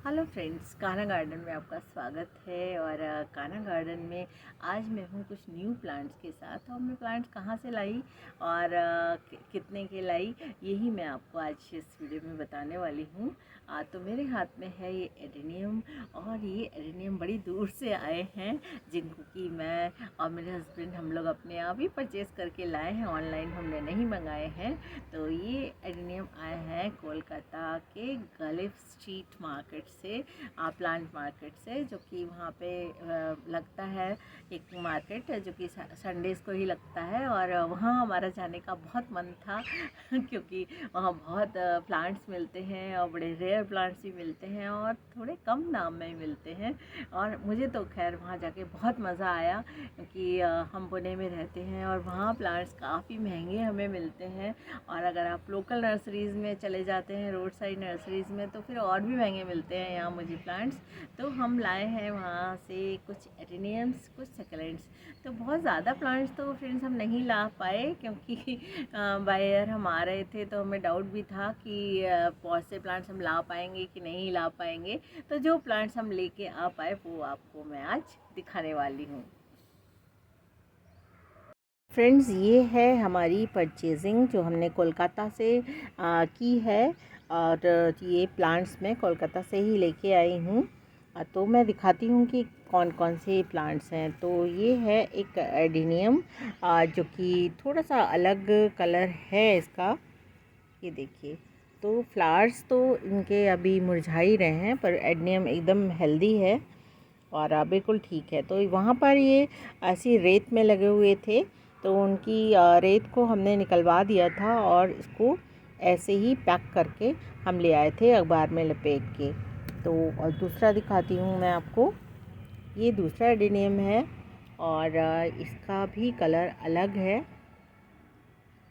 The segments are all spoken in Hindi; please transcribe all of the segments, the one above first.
हेलो फ्रेंड्स, कान्हा गार्डन में आपका स्वागत है। और कान्हा गार्डन में आज मैं हूँ कुछ न्यू प्लांट्स के साथ। और मैं प्लांट्स कहाँ से लाई और कितने के लाई, यही मैं आपको आज इस वीडियो में बताने वाली हूँ। तो मेरे हाथ में है ये एडेनियम, और ये एडेनियम बड़ी दूर से आए हैं, जिनको कि मैं और मेरे हस्बैंड हम लोग अपने आप ही परचेज़ करके लाए हैं। ऑनलाइन हमने नहीं मंगाए हैं। तो ये एडेनियम आए हैं कोलकाता के गलिफ स्ट्रीट मार्केट से, प्लांट मार्केट से, जो कि वहाँ पे लगता है एक मार्केट जो कि संडेज़ को ही लगता है। और वहाँ हमारा जाने का बहुत मन था क्योंकि वहाँ बहुत प्लांट्स मिलते हैं और बड़े रेयर प्लांट्स भी मिलते हैं और थोड़े कम दाम में मिलते हैं। और मुझे तो खैर वहाँ जाके बहुत मज़ा आया, क्योंकि हम पुणे में रहते हैं और वहाँ प्लांट्स काफ़ी महंगे हमें मिलते हैं। और अगर आप लोकल नर्सरीज़ में चले जाते हैं, रोड साइड नर्सरीज़ में, तो फिर और भी महंगे मिलते हैं यहाँ मुझे प्लांट्स। तो हम लाए हैं वहाँ से कुछ एडेनियम्स, कुछ सकुलेंट्स। तो बहुत ज़्यादा प्लांट्स तो फ्रेंड्स हम नहीं ला पाए, क्योंकि बाय एयर हम आ रहे थे, तो हमें डाउट भी था कि बहुत से प्लांट्स हम ला पाएंगे कि नहीं ला पाएंगे। तो जो प्लांट्स हम लेके आ पाए वो आपको मैं आज दिखाने वाली हूँ। फ्रेंड्स, ये है हमारी परचेजिंग जो हमने कोलकाता से की है। और ये प्लांट्स मैं कोलकाता से ही लेके आई हूँ। तो मैं दिखाती हूँ कि कौन कौन से प्लांट्स हैं। तो ये है एक एडेनियम, जो कि थोड़ा सा अलग कलर है इसका। ये देखिए, तो फ्लावर्स तो इनके अभी मुरझा ही रहे हैं, पर एडेनियम एकदम हेल्दी है और बिल्कुल ठीक है। तो वहाँ पर ये ऐसी रेत में लगे हुए थे, तो उनकी रेत को हमने निकलवा दिया था और इसको ऐसे ही पैक करके हम ले आए थे अखबार में लपेट के। तो और दूसरा दिखाती हूँ मैं आपको। ये दूसरा एडेनियम है और इसका भी कलर अलग है,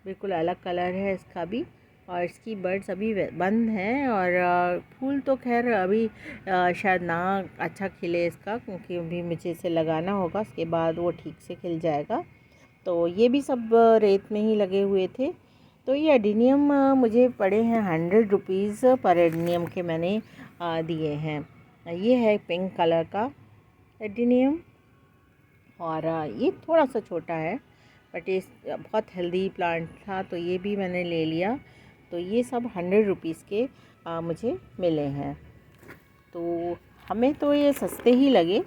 बिल्कुल अलग कलर है इसका भी। और इसकी बर्ड्स अभी बंद हैं और फूल तो खैर अभी शायद ना अच्छा खिले इसका, क्योंकि अभी मुझे इसे लगाना होगा, उसके बाद वो ठीक से खिल जाएगा। तो ये भी सब रेत में ही लगे हुए थे। तो ये एडेनियम मुझे पड़े हैं 100 रुपीज़ पर एडेनियम के, मैंने दिए हैं। ये है पिंक कलर का एडेनियम और ये थोड़ा सा छोटा है, बट ये बहुत हेल्दी प्लांट था, तो ये भी मैंने ले लिया। तो ये सब 100 रुपीज़ के मुझे मिले हैं। तो हमें तो ये सस्ते ही लगे।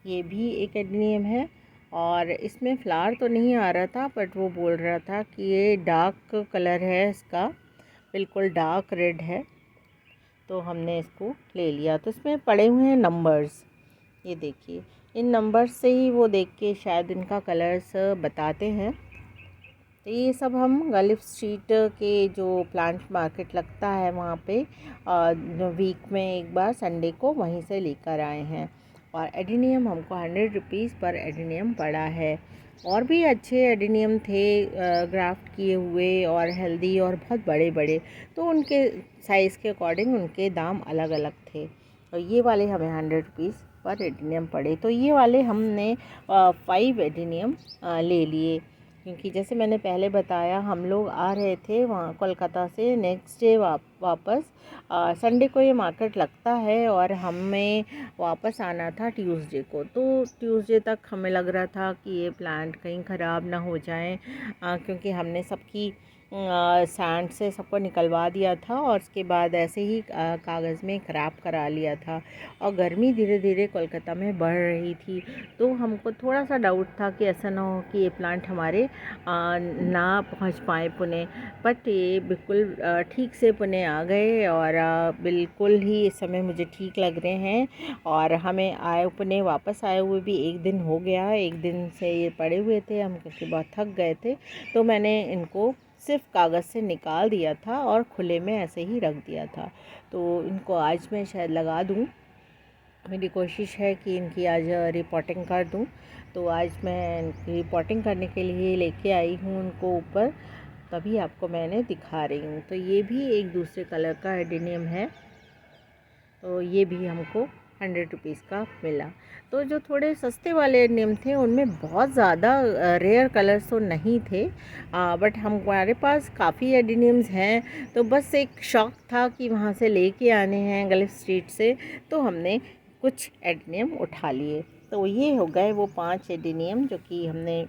ये भी एक एडेनियम है और इसमें फ्लावर तो नहीं आ रहा था, बट वो बोल रहा था कि ये डार्क कलर है इसका, बिल्कुल डार्क रेड है। तो हमने इसको ले लिया। तो इसमें पड़े हुए हैं नंबर्स, ये देखिए, इन नंबर्स से ही वो देख के शायद इनका कलर्स बताते हैं। तो ये सब हम गलिफ स्ट्रीट के जो प्लांट मार्केट लगता है वहाँ पे वीक में एक बार संडे को वहीं से लेकर आए हैं। और एडेनियम हमको 100 रुपीज़ पर एडेनियम पड़ा है। और भी अच्छे एडेनियम थे, ग्राफ्ट किए हुए और हेल्दी और बहुत बड़े बड़े, तो उनके साइज़ के अकॉर्डिंग उनके दाम अलग अलग थे। और ये वाले हमें 100 रुपीज़ पर एडेनियम पड़े। तो ये वाले हमने 5 एडेनियम ले लिए, क्योंकि जैसे मैंने पहले बताया हम लोग आ रहे थे वहाँ कोलकाता से नेक्स्ट डे वापस। संडे को ये मार्केट लगता है और हमें वापस आना था ट्यूसडे को। तो ट्यूसडे तक हमें लग रहा था कि ये प्लांट कहीं ख़राब ना हो जाए, क्योंकि हमने सबकी सैंड से सबको निकलवा दिया था और उसके बाद ऐसे ही कागज़ में ख़राब करा लिया था। और गर्मी धीरे धीरे कोलकाता में बढ़ रही थी, तो हमको थोड़ा सा डाउट था कि ऐसा ना हो कि ये प्लांट हमारे ना पहुंच पाए पुणे। बट ये बिल्कुल ठीक से पुणे आ गए और बिल्कुल ही इस समय मुझे ठीक लग रहे हैं। और हमें आए पुणे वापस आए हुए भी 1 दिन हो गया है। 1 दिन से ये पड़े हुए थे हम, क्योंकि बहुत थक गए थे। तो मैंने इनको सिर्फ कागज़ से निकाल दिया था और खुले में ऐसे ही रख दिया था। तो इनको आज मैं शायद लगा दूँ, मेरी कोशिश है कि इनकी आज रिपोर्टिंग कर दूं। तो आज मैं इनकी रिपोर्टिंग करने के लिए लेके आई हूँ उनको ऊपर, तभी आपको मैंने दिखा रही हूँ। तो ये भी एक दूसरे कलर का एडेनियम है, तो ये भी हमको 100 रुपीज़ का मिला। तो जो थोड़े सस्ते वाले एडेनियम थे उनमें बहुत ज़्यादा रेयर कलर्स तो नहीं थे, बट हमारे पास काफ़ी एडेनियम्स हैं, तो बस एक शौक़ था कि वहाँ से लेके आने हैं गलिफ स्ट्रीट से, तो हमने कुछ एडेनियम उठा लिए। तो ये हो गए वो 5 एडेनियम जो कि हमने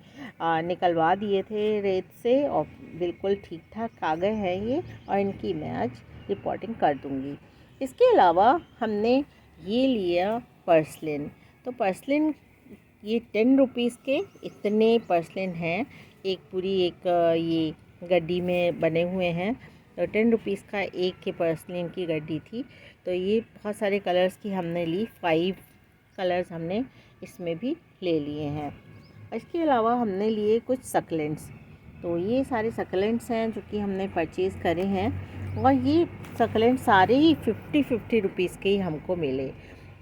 निकलवा दिए थे रेत से, और बिल्कुल ठीक ठाक आ गए हैं ये, और इनकी मैं आज रिपोर्टिंग कर दूँगी। इसके अलावा हमने ये लिया पर्सलिन। तो पर्सलिन ये 10 रुपीज़ के इतने पर्सलिन हैं, एक पूरी एक ये गड्डी में बने हुए हैं। तो 10 रुपीज़ का एक के पर्सलिन की गड्डी थी। तो ये बहुत सारे कलर्स की हमने ली, 5 कलर्स हमने इसमें भी ले लिए हैं। इसके अलावा हमने लिए कुछ सकलेंट्स। तो ये सारे सकलेंट्स हैं जो कि हमने परचेज़ करे हैं, और ये सकलेंट सारे ही 50 रुपीज़ के ही हमको मिले।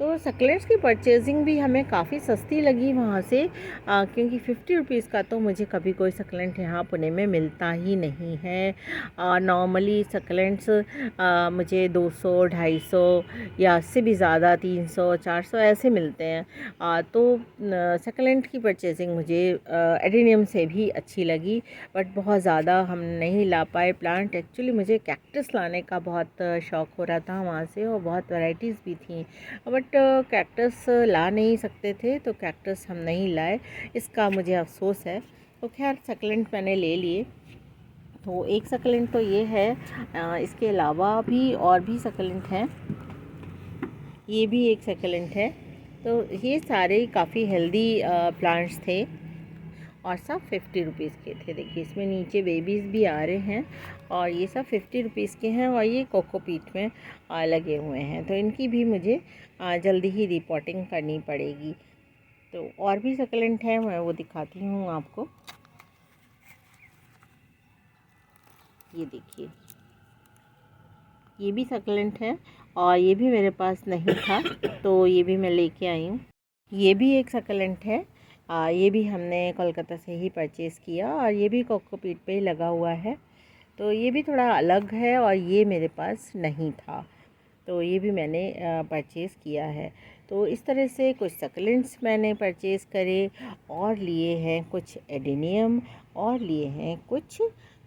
तो सकलेंट्स की परचेजिंग भी हमें काफ़ी सस्ती लगी वहाँ से, क्योंकि 50 रुपीज़ का तो मुझे कभी कोई सकलेंट यहाँ पुणे में मिलता ही नहीं है। नॉर्मली सकलेंट्स मुझे 200, 250 या इससे भी ज़्यादा 300, 400 ऐसे मिलते हैं। तो सकलेंट की परचेजिंग मुझे एडेनियम से भी अच्छी लगी, बट बहुत ज़्यादा हम नहीं ला पाए प्लांट। एक्चुअली मुझे कैक्टस लाने का बहुत शौक़ हो रहा था वहाँ से, और बहुत वैराइटीज़ भी थी, बट कैक्टस ला नहीं सकते थे, तो कैक्टस हम नहीं लाए, इसका मुझे अफ़सोस है। तो खैर सकलेंट मैंने ले लिए। तो एक सकलेंट तो ये है, इसके अलावा भी और भी सकलेंट हैं। ये भी एक सकलेंट है। तो ये सारे काफ़ी हेल्दी प्लांट्स थे, और सब 50 रुपीज़ के थे। देखिए इसमें नीचे बेबीज़ भी आ रहे हैं, और ये सब 50 रुपीज़ के हैं, और ये कोकोपीट में लगे हुए हैं। तो इनकी भी मुझे जल्दी ही रिपोर्टिंग करनी पड़ेगी। तो और भी सकलेंट हैं, मैं वो दिखाती हूँ आपको। ये देखिए, ये भी सकलेंट है, और ये भी मेरे पास नहीं था, तो ये भी मैं लेके आई हूँ। ये भी एक सकलेंट है, ये भी हमने कोलकाता से ही परचेज़ किया, और ये भी कोकोपीट पे ही लगा हुआ है। तो ये भी थोड़ा अलग है, और ये मेरे पास नहीं था, तो ये भी मैंने परचेज़ किया है। तो इस तरह से कुछ सकलेंट्स मैंने परचेज़ करे, और लिए हैं कुछ एडेनियम, और लिए हैं कुछ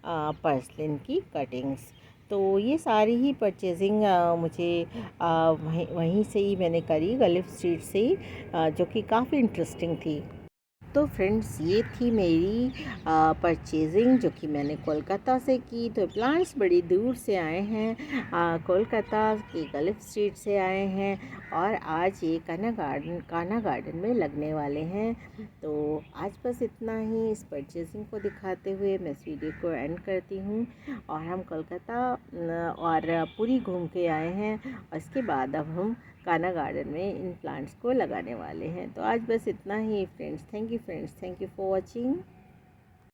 पर्सलिन की कटिंग्स। तो ये सारी ही परचेजिंग मुझे वहीं से ही मैंने करी, गलिफ स्ट्रीट से ही, जो कि काफ़ी इंटरेस्टिंग थी। तो फ्रेंड्स ये थी मेरी परचेजिंग जो कि मैंने कोलकाता से की। तो प्लांट्स बड़ी दूर से आए हैं, कोलकाता के गलिफ स्ट्रीट से आए हैं, और आज ये काना गार्डन में लगने वाले हैं। तो आज बस इतना ही, इस परचेजिंग को दिखाते हुए मैं इस वीडियो को एंड करती हूँ। और हम कोलकाता और पुरी घूम के आए हैं, और इसके बाद अब हम काना गार्डन में इन प्लांट्स को लगाने वाले हैं। तो आज बस इतना ही friends. Thank you friends, thank you for watching.